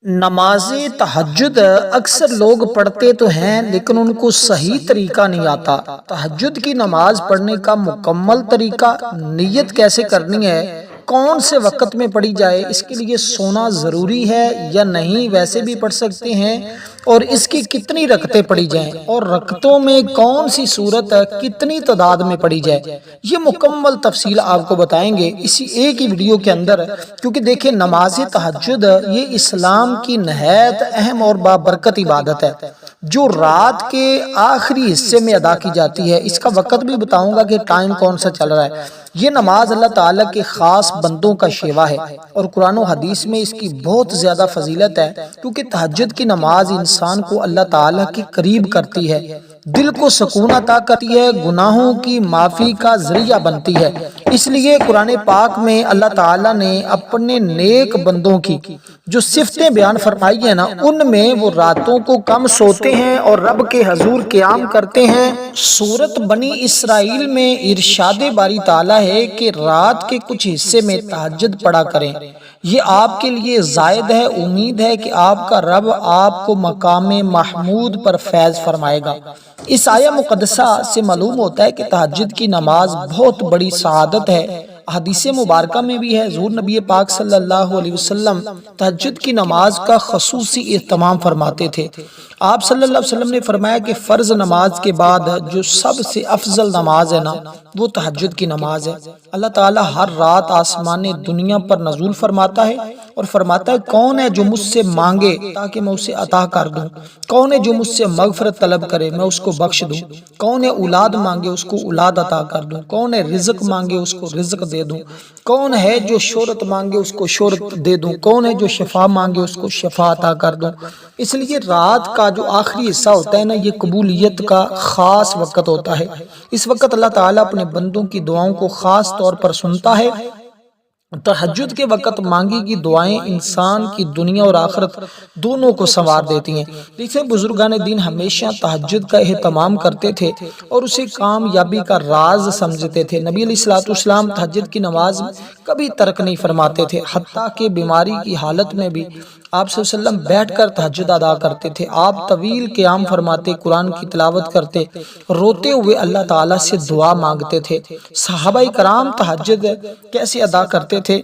نماز تہجد اکثر لوگ پڑھتے تو ہیں لیکن ان کو صحیح طریقہ نہیں آتا۔ تہجد کی نماز پڑھنے کا مکمل طریقہ، نیت کیسے کرنی ہے، کون سے وقت میں پڑھی جائے، اس کے لیے سونا ضروری ہے یا نہیں، ویسے بھی پڑھ سکتے ہیں، اور اس کی کتنی رکعتیں پڑھی جائیں، اور رکعتوں میں کون سی صورت کتنی تعداد میں پڑھی جائے، یہ مکمل تفصیل آپ کو بتائیں گے اسی ایک ہی ویڈیو کے اندر۔ کیونکہ دیکھیں نماز تہجد یہ اسلام کی نہایت اہم اور بابرکت عبادت ہے جو رات کے آخری حصے میں ادا کی جاتی ہے۔ اس کا وقت بھی بتاؤں گا کہ ٹائم کون سا چل رہا ہے۔ یہ نماز اللہ تعالیٰ کے خاص بندوں کا شیوا ہے اور قرآن و حدیث میں اس کی بہت زیادہ فضیلت ہے، کیونکہ تہجد کی نماز انسان کو اللہ تعالیٰ کے قریب کرتی ہے، دل کو سکون عطا کرتی ہے، گناہوں کی معافی کا ذریعہ بنتی ہے۔ اس لیے قرآن پاک میں اللہ تعالیٰ نے اپنے نیک بندوں کی جو صفتیں بیان فرمائی ہیں نا، ان میں وہ راتوں کو کم سوتے ہیں اور رب کے حضور قیام کرتے ہیں۔ سورۃ بنی اسرائیل میں ارشاد باری تعالیٰ ہے کہ رات کے کچھ حصے میں تہجد پڑھا کریں، یہ آپ کے لیے زائد ہے، امید ہے کہ آپ کا رب آپ کو مقام محمود پر فیض فرمائے گا۔ اس آیہ مقدسہ سے معلوم ہوتا ہے کہ تہجد کی نماز بہت بڑی سعادت ہے۔ حدیث مبارکہ میں بھی ہے، حضور نبی پاک صلی اللہ علیہ وسلم تہجد کی نماز کا خصوصی اہتمام فرماتے تھے۔ آپ صلی اللہ علیہ وسلم نے فرمایا کہ فرض نماز کے بعد جو سب سے افضل نماز ہے نا، وہ تہجد کی نماز ہے۔ اللہ تعالیٰ ہر رات آسمان دنیا پر نزول فرماتا ہے اور فرماتا ہے کون ہے جو مجھ سے مانگے تاکہ میں اسے عطا کر دوں، کون ہے جو مجھ سے مغفرت طلب کرے میں اس کو بخش دوں، کون ہے اولاد مانگے اس کو اولاد عطا کر دوں، کون ہے رزق مانگے اس کو رزق دے دوں، کون ہے جو شہرت مانگے اس کو شہرت دے دوں، کون ہے جو شفا مانگے اس کو شفا عطا کر دوں۔ اس لیے رات کا جو آخری حصہ ہوتا ہے نا، یہ قبولیت کا خاص وقت ہوتا ہے۔ اس وقت اللہ تعالیٰ اپنے بندوں کی دعاؤں کو خاص طور پر سنتا ہے۔ تہجد کے وقت مانگی کی دعائیں انسان کی دنیا اور آخرت دونوں کو سنوار دیتی ہیں۔ دیکھیں بزرگان دین ہمیشہ تہجد کا اہتمام کرتے تھے اور اسے کامیابی کا راز سمجھتے تھے۔ نبی علیہ الصلوۃ والسلام تہجد کی نماز کبھی ترک نہیں فرماتے تھے، حتیٰ کہ بیماری کی حالت میں بھی آپ صلی اللہ علیہ وسلم بیٹھ کر تہجد ادا کرتے تھے۔ آپ طویل قیام فرماتے، قرآن کی تلاوت کرتے، روتے ہوئے اللہ تعالیٰ سے دعا مانگتے تھے۔ صحابہ کرام تہجد کیسے ادا کرتے تھے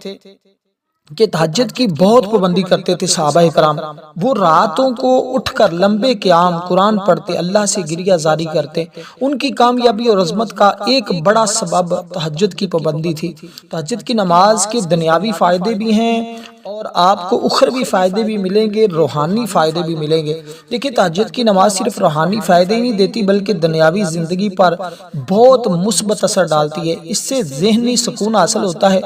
کہ تہجد کی بہت پابندی کرتے تھے صحابہ کرام۔ وہ راتوں کو اٹھ کر لمبے قیام، قرآن پڑھتے، اللہ سے گریہ زاری کرتے۔ ان کی کامیابی اور عظمت کا ایک بڑا سبب تہجد کی پابندی تھی۔ تہجد کی نماز کے دنیاوی فائدے بھی ہیں اور آپ کو اخروی فائدے بھی ملیں گے، روحانی فائدے بھی ملیں گے۔ دیکھیں تہجد کی نماز صرف روحانی فائدے ہی نہیں دیتی بلکہ دنیاوی زندگی پر بہت مثبت اثر ڈالتی ہے۔ اس سے ذہنی سکون حاصل ہوتا ہے،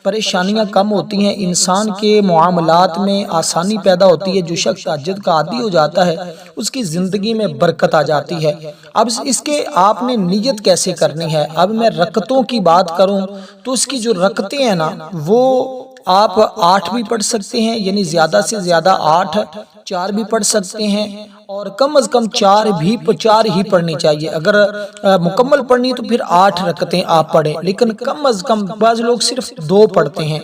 پریشانیاں کم ہوتی ہیں، انسان کے معاملات میں آسانی پیدا ہوتی ہے۔ جو شخص تہجد کا عادی ہو جاتا ہے اس کی زندگی میں برکت آ جاتی ہے۔ اب اس کے آپ نے نیت کیسے کرنی ہے۔ اب میں رکعتوں کی بات کروں تو اس کی جو رکعتیں ہیں نا، وہ آپ 8 بھی پڑھ سکتے ہیں، یعنی زیادہ سے زیادہ 8، 4 بھی پڑھ سکتے ہیں، اور کم از کم 4 ہی پڑھنی چاہیے۔ اگر مکمل پڑھنی تو پھر 8 رکعتیں آپ پڑھیں، لیکن کم از کم بعض لوگ صرف 2 پڑھتے ہیں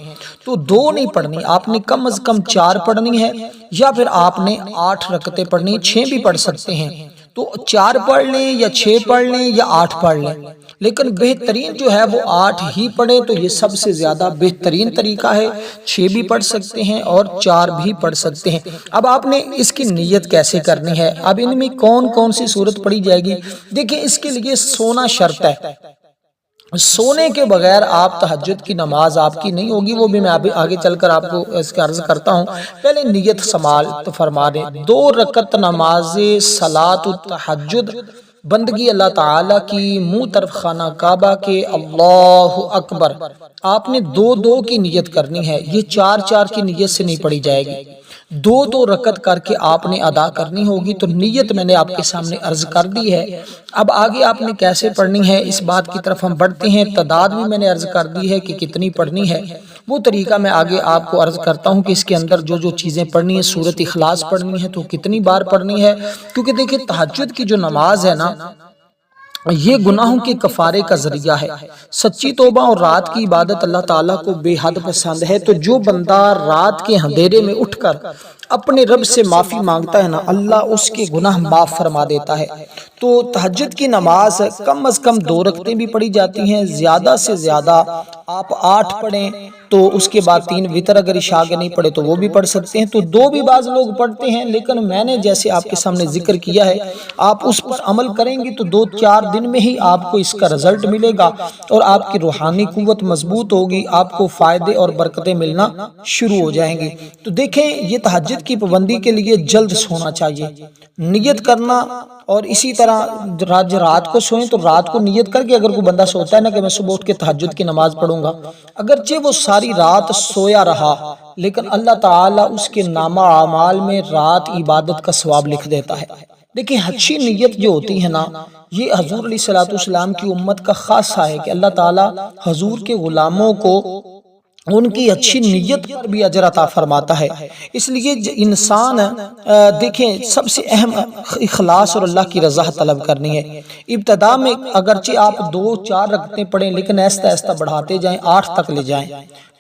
تو 2 نہیں پڑھنی، آپ نے کم از کم 4 پڑھنی ہے، یا پھر آپ نے 8 رکعتیں پڑھنی، 6 بھی پڑھ سکتے ہیں۔ تو 4 پڑھ لیں یا 6 پڑھ لیں یا 8 پڑھ لیں، لیکن بہترین جو ہے وہ 8 ہی پڑھیں، تو یہ سب سے زیادہ بہترین طریقہ ہے۔ 6 بھی پڑھ سکتے ہیں اور 4 بھی پڑھ سکتے ہیں۔ اب آپ نے اس کی نیت کیسے کرنی ہے، اب ان میں کون کون سی صورت پڑھی جائے گی۔ دیکھیں اس کے لیے سونا شرط ہے، سونے کے بغیر آپ تہجد کی نماز آپ کی نہیں ہوگی، وہ بھی میں آگے چل کر آپ کو اس کا عرض کرتا ہوں۔ پہلے نیت سماعت فرما دیں۔ 2 رکعت نماز صلاۃ التہجد بندگی اللہ تعالیٰ کی منہ طرف خانہ کعبہ کے اللہ اکبر، آپ نے 2 کی نیت کرنی ہے، یہ 4 کی نیت سے نہیں پڑھی جائے گی۔ 2 رکعت کر کے آپ نے ادا کرنی ہوگی۔ تو نیت میں نے آپ کے سامنے عرض کر دی ہے۔ اب آگے آپ نے کیسے پڑھنی ہے اس بات کی طرف ہم بڑھتے ہیں۔ تعداد بھی میں نے عرض کر دی ہے کہ کتنی پڑھنی ہے، وہ طریقہ میں آگے آپ کو عرض کرتا ہوں کہ اس کے اندر جو چیزیں پڑھنی ہے، سورۃ اخلاص پڑھنی ہے تو کتنی بار پڑھنی ہے، کیونکہ دیکھیں تہجد کی جو نماز ہے نا، یہ گناہوں کے کفارے کا ذریعہ ہے۔ سچی توبہ اور رات کی عبادت اللہ تعالیٰ کو بے حد پسند ہے۔ تو جو بندہ رات کے اندھیرے میں اٹھ کر اپنے رب سے معافی مانگتا ہے نا، اللہ اس کے گناہ معاف فرما دیتا ہے۔ تو تہجد کی نماز کم از کم 2 رکعتیں بھی پڑھی جاتی ہیں، زیادہ سے زیادہ آپ 8 پڑھیں، تو اس کے بعد 3 وتر اگر عشاء کے نہیں پڑھے تو وہ بھی پڑھ سکتے ہیں، تو 2 بھی بعض لوگ پڑھتے ہیں، لیکن میں نے جیسے آپ کے سامنے ذکر کیا ہے، آپ اس پر عمل کریں گے تو 2-4 دن میں ہی آپ کو اس کا رزلٹ ملے گا اور آپ کی روحانی قوت مضبوط ہوگی، آپ کو فائدے اور برکتیں ملنا شروع ہو جائیں گی۔ تو دیکھیں، یہ تہجد کی پابندی کے لیے جلد سونا چاہیے، نیت کرنا، اور اسی طرح رات کو سوئیں تو رات کو نیت کر کے اگر کوئی بندہ سوتا ہے نا کہ میں صبح اٹھ کے تہجد کی نماز پڑھوں گا، اگرچہ وہ ساری رات سویا رہا لیکن اللہ تعالیٰ اس کے نامہ اعمال میں رات عبادت کا ثواب لکھ دیتا ہے۔ دیکھیں، اچھی نیت جو ہوتی ہے نا، یہ حضور علیہ الصلوۃ والسلام کی امت کا خاصہ ہے کہ اللہ تعالیٰ حضور کے غلاموں کو ان کی اچھی نیت پر بھی اجر عطا فرماتا ہے۔ اس لیے انسان دیکھیں، سب سے اہم اخلاص اور اللہ کی رضا طلب کرنی ہے۔ ابتدا میں اگرچہ آپ 2-4 رکعتیں پڑھیں لیکن آہستہ آہستہ بڑھاتے جائیں، 8 تک لے جائیں۔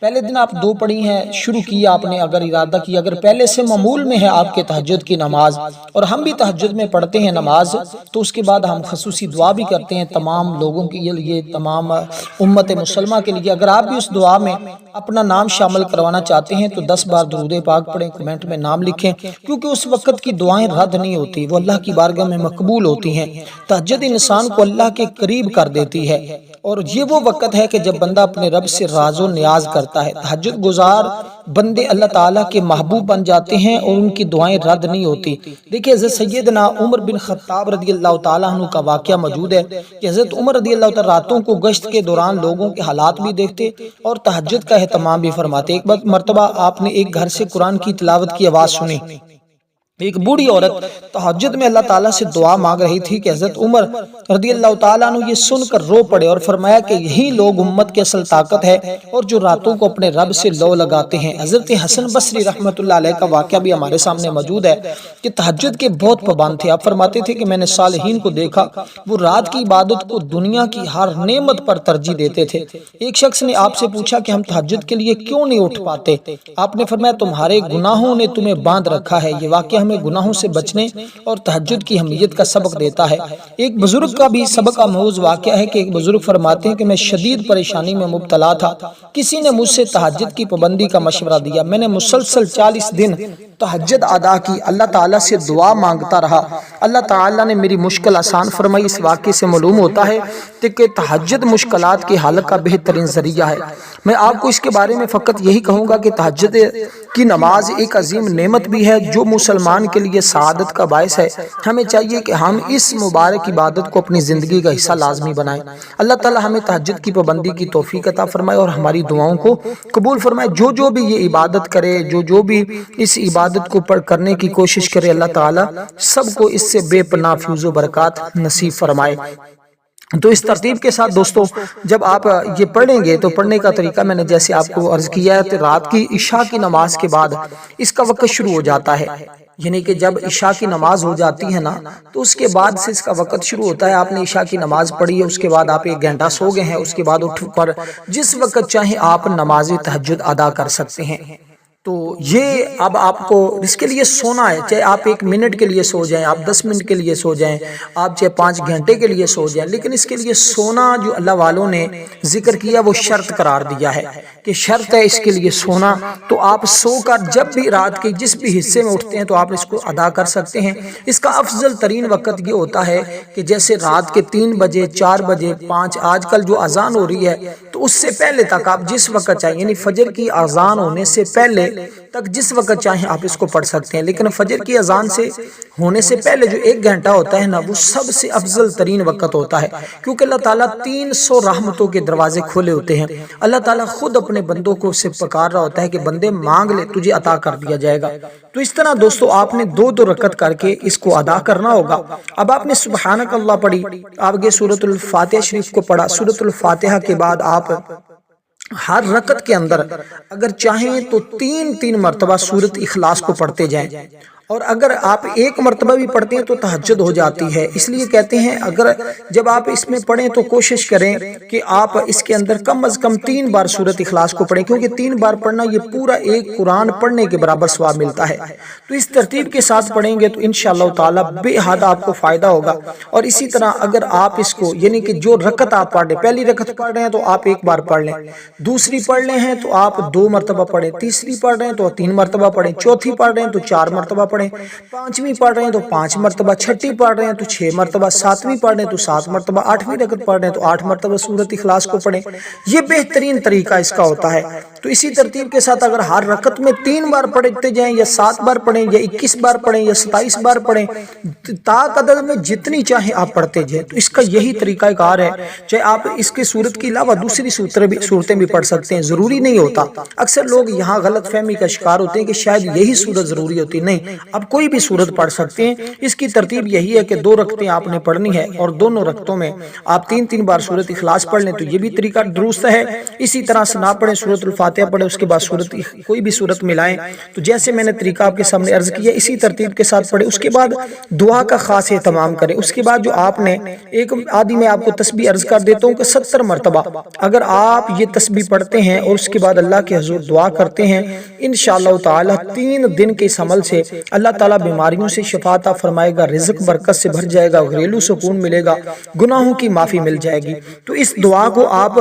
پہلے دن آپ 2 پڑھی ہیں، شروع کیا آپ نے، اگر ارادہ کیا، اگر پہلے سے معمول میں ہے آپ کے تہجد کی نماز، اور ہم بھی تہجد میں پڑھتے ہیں نماز، تو اس کے بعد ہم خصوصی دعا بھی کرتے ہیں تمام لوگوں کے لیے، تمام امت مسلمہ کے لیے۔ اگر آپ بھی اس دعا میں اپنا نام شامل کروانا چاہتے ہیں تو 10 بار درود پاک پڑھیں، کمنٹ میں نام لکھیں، کیونکہ اس وقت کی دعائیں رد نہیں ہوتی، وہ اللہ کی بارگاہ میں مقبول ہوتی ہیں۔ تہجد انسان کو اللہ کے قریب کر دیتی ہے، اور یہ وہ وقت ہے کہ جب بندہ اپنے رب سے راز و نیاز کرتا ہے۔ تہجد گزار بندے اللہ تعالیٰ کے محبوب بن جاتے ہیں اور ان کی دعائیں رد نہیں ہوتی۔ دیکھیں، حضرت سیدنا عمر بن خطاب رضی اللہ تعالیٰ عنہ کا واقعہ موجود ہے کہ حضرت عمر رضی اللہ تعالیٰ راتوں کو گشت کے دوران لوگوں کے حالات بھی دیکھتے اور تہجد کا اہتمام بھی فرماتے۔ ایک مرتبہ آپ نے ایک گھر سے قرآن کی تلاوت کی آواز سنی، ایک بوڑھی عورت تہجد میں اللہ تعالیٰ سے دعا مانگ رہی تھی کہ حضرت عمر رضی اللہ تعالیٰ عنہ یہ سن کر رو پڑے اور فرمایا کہ یہی لوگ امت کی اصل طاقت ہے اور جو راتوں کو اپنے رب سے لو لگاتے ہیں۔ حضرت حسن بصری رحمۃ اللہ علیہ کا واقعہ بھی ہمارے سامنے موجود ہے کہ تہجد کے بہت پابند تھے۔ آپ فرماتے تھے کہ میں نے صالحین کو دیکھا، وہ رات کی عبادت کو دنیا کی ہر نعمت پر ترجیح دیتے تھے۔ ایک شخص نے آپ سے پوچھا کہ ہم تہجد کے لیے کیوں نہیں اٹھ پاتے؟ آپ نے فرمایا تمہارے گناہوں نے تمہیں باندھ رکھا ہے۔ یہ واقعہ ہمیں گناہوں سے بچنے اور تہجد کی اہمیت کا سبق دیتا ہے۔ ایک بزرگ کا بھی سبق آموز واقعہ ہے کہ ایک بزرگ فرماتے ہیں کہ میں شدید پریشانی میں مبتلا تھا، کسی نے مجھ سے تہجد کی پابندی کا مشورہ دیا، میں نے مسلسل 40 دن تہجد ادا کی، اللہ تعالیٰ سے دعا مانگتا رہا، اللہ تعالیٰ نے میری مشکل آسان فرمائی۔ اس واقعے سے معلوم ہوتا ہے کہ تہجد مشکلات کے حل کا بہترین ذریعہ ہے۔ میں آپ کو اس کے بارے میں فقط یہی کہوں گا کہ تہجد کی نماز ایک عظیم نعمت بھی ہے جو مسلمان کے لیے سعادت کا باعث ہے۔ ہمیں چاہیے کہ ہم اس مبارک عبادت کو اپنی زندگی کا حصہ لازمی بنائیں۔ اللہ تعالیٰ ہمیں تہجد کی پابندی کی توفیق عطا فرمائے اور ہماری دعاؤں کو قبول فرمائے۔ جو بھی یہ عبادت کرے، جو بھی اس عبادت کو کرنے کی کوشش کرے، اللہ تعالیٰ سب کو اس سے بے پناہ فیض و برکات نصیب فرمائے۔ تو اس ترتیب کے ساتھ دوستو، جب آپ یہ پڑھیں گے تو پڑھنے کا طریقہ میں نے جیسے آپ کو عرض کیا ہے، تو رات کی عشاء کی نماز کے بعد اس کا وقت شروع ہو جاتا ہے، یعنی کہ جب عشاء کی نماز ہو جاتی ہے نا تو اس کے بعد سے اس کا وقت شروع ہوتا ہے۔ آپ نے عشاء کی نماز پڑھی ہے، اس کے بعد آپ 1 گھنٹہ سو گئے ہیں، اس کے بعد اٹھ کر جس وقت چاہیں آپ نماز تہجد ادا کر سکتے ہیں۔ تو یہ اب آپ کو اس کے لیے سونا ہے، چاہے آپ 1 منٹ کے لیے سو جائیں، آپ 10 منٹ کے لیے سو جائیں، آپ چاہے 5 گھنٹے کے لیے سو جائیں، لیکن اس کے لیے سونا جو اللہ والوں نے ذکر کیا وہ شرط قرار دیا ہے کہ شرط ہے اس کے لیے سونا۔ تو آپ سو کر جب بھی رات کے جس بھی حصے میں اٹھتے ہیں تو آپ اس کو ادا کر سکتے ہیں۔ اس کا افضل ترین وقت یہ ہوتا ہے کہ جیسے رات کے 3 بجے، 4 بجے، 5، آج کل جو اذان ہو رہی ہے تو اس سے پہلے تک آپ جس وقت چاہیں، یعنی فجر کی اذان ہونے سے پہلے تک جس وقت چاہیں آپ اس کو پڑھ سکتے ہیں، لیکن فجر کی اذان سے ہونے سے پہلے جو 1 گھنٹہ ہوتا ہے نا وہ سب سے افضل ترین وقت ہوتا ہے، کیونکہ اللہ تعالیٰ 300 رحمتوں کے دروازے کھولے ہوتے ہیں۔ اللہ تعالیٰ خود اپنے بندوں کو سے پکار رہا ہوتا ہے کہ بندے مانگ لے تجھے عطا کر دیا جائے گا۔ تو اس طرح دوستو آپ نے 2 رکعت کر کے اس کو ادا کرنا ہوگا۔ اب آپ نے سبحانک اللہ پڑھی، آگے سورۃ الفاتحہ شریف کو پڑھا، سورۃ الفاتحہ کے بعد آپ ہر رکعت کے اندر اگر چاہیں تو 3 مرتبہ سورۃ اخلاص کو پڑھتے جائیں، اور اگر آپ ایک مرتبہ بھی پڑھتے ہیں تو تہجد ہو جاتی ہے۔ اس لیے کہتے ہیں اگر جب آپ اس میں پڑھیں تو کوشش کریں کہ آپ اس کے اندر کم از کم 3 بار سورۃ اخلاص کو پڑھیں، کیونکہ 3 بار پڑھنا یہ پورا ایک قرآن پڑھنے کے برابر ثواب ملتا ہے۔ تو اس ترتیب کے ساتھ پڑھیں گے تو انشاءاللہ تعالی بے حد آپ کو فائدہ ہوگا۔ اور اسی طرح اگر آپ اس کو یعنی کہ جو رکعت آپ پڑھ رہے، پہلی رکعت پڑھ رہے ہیں تو آپ 1 بار پڑھ لیں، دوسری پڑھ رہے ہیں تو آپ 2 مرتبہ پڑھیں، تیسری پڑھ رہے ہیں تو 3 مرتبہ پڑھیں، چوتھی پڑھ رہے ہیں تو 4 مرتبہ پڑھیں، پانچویں پڑھ رہے ہیں تو 5 مرتبہ، چھٹی پڑھ رہے ہیں تو 6 مرتبہ، ساتویں پڑھ رہے ہیں تو 7 مرتبہ، 8ویں رکعت پڑھ رہے ہیں تو 8 مرتبہ سورۃ اخلاص کو پڑھیں۔ یہ بہترین طریقہ اس کا ہوتا ہے۔ تو اسی ترتیب کے ساتھ اگر ہر رکعت میں 3 بار پڑھتے جائیں یا 7 بار پڑھیں یا 21 بار پڑھیں یا 27 بار پڑھیں، طاقت عدد میں جتنی چاہیں آپ پڑھتے جائیں، تو اس کا یہی طریقہ کار ہے۔ چاہے آپ اس کے سورت کے علاوہ دوسری صورتیں بھی پڑھ سکتے ہیں، ضروری نہیں ہوتا۔ اکثر لوگ یہاں غلط فہمی کا شکار ہوتے ہیں کہ شاید یہی صورت ضروری ہوتی، نہیں، آپ کوئی بھی صورت پڑھ سکتے ہیں۔ اس کی ترتیب یہی ہے کہ 2 رکعتیں آپ نے پڑھنی ہے اور دونوں رکعتوں میں آپ 3 بار سورۃ اخلاص پڑھ لیں، تو یہ بھی طریقہ درست ہے۔ اسی طرح سے نہ پڑھیں، سورۃ الفاتحہ پڑھیں، اس کے بعد کوئی بھی سورت ملائیں، تو جیسے میں نے طریقہ آپ کے سامنے عرض کیا اسی ترتیب کے ساتھ پڑھیں۔ اس کے بعد دعا کا خاص اہتمام کریں۔ اس کے بعد جو آپ نے ایک آدھی میں آپ کو تسبیح عرض کر دیتا ہوں کہ 70 مرتبہ اگر آپ یہ تسبیح پڑھتے ہیں اور اس کے بعد اللہ کے حضور دعا کرتے ہیں، انشاءاللہ تعالی 3 دن کے اس عمل سے اللہ تعالیٰ بیماریوں سے شفا عطا فرمائے گا، رزق برکت سے بھر جائے گا، گھریلو سکون ملے گا، گناہوں کی معافی مل جائے گی۔ تو اس دعا کو آپ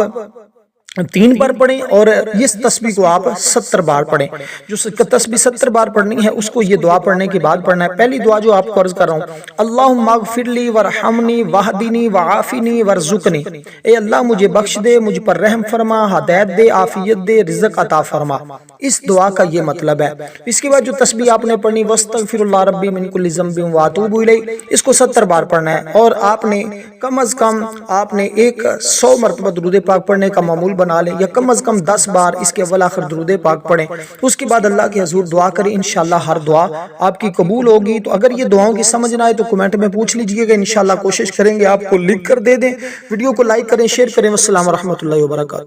3 بار پڑھیں اور اس تسبیح کو آپ 70 بار پڑھیں۔ جو تسبیح 70 بار پڑھنی ہے اس کو یہ دعا پڑھنے کے بعد پڑھنا ہے۔ پہلی دعا جو آپ کو عرض کر رہا ہوں، اللہم اغفر لی ورحمنی واہدنی وعافنی ورزقنی، اے اللہ مجھے بخش دے، مجھ پر رحم فرما، ہدایت دے، عافیت دے، رزق عطا فرما۔ اس دعا کا یہ مطلب ہے۔ اس کے بعد جو تسبیح آپ نے پڑھنی، واستغفر اللہ ربی من کل ذنب واتوب الیہ، اس کو 70 بار پڑھنا ہے۔ اور آپ نے کم از کم 100 مرتبہ درود پاک پڑھنے کا معمول بنا لیں، یا کم از کم 10 بار اس کے اول آخر درود پاک پڑھیں۔ اس کے بعد اللہ کے حضور دعا کریں، انشاءاللہ ہر دعا آپ کی قبول ہوگی۔ تو اگر یہ دعاؤں کی سمجھ نہ آئے تو کمنٹ میں پوچھ لیجئے گا، انشاءاللہ کوشش کریں گے آپ کو لکھ کر دے دیں۔ ویڈیو کو لائک کریں، شیئر کریں۔ والسلام ورحمۃ اللہ وبرکاتہ۔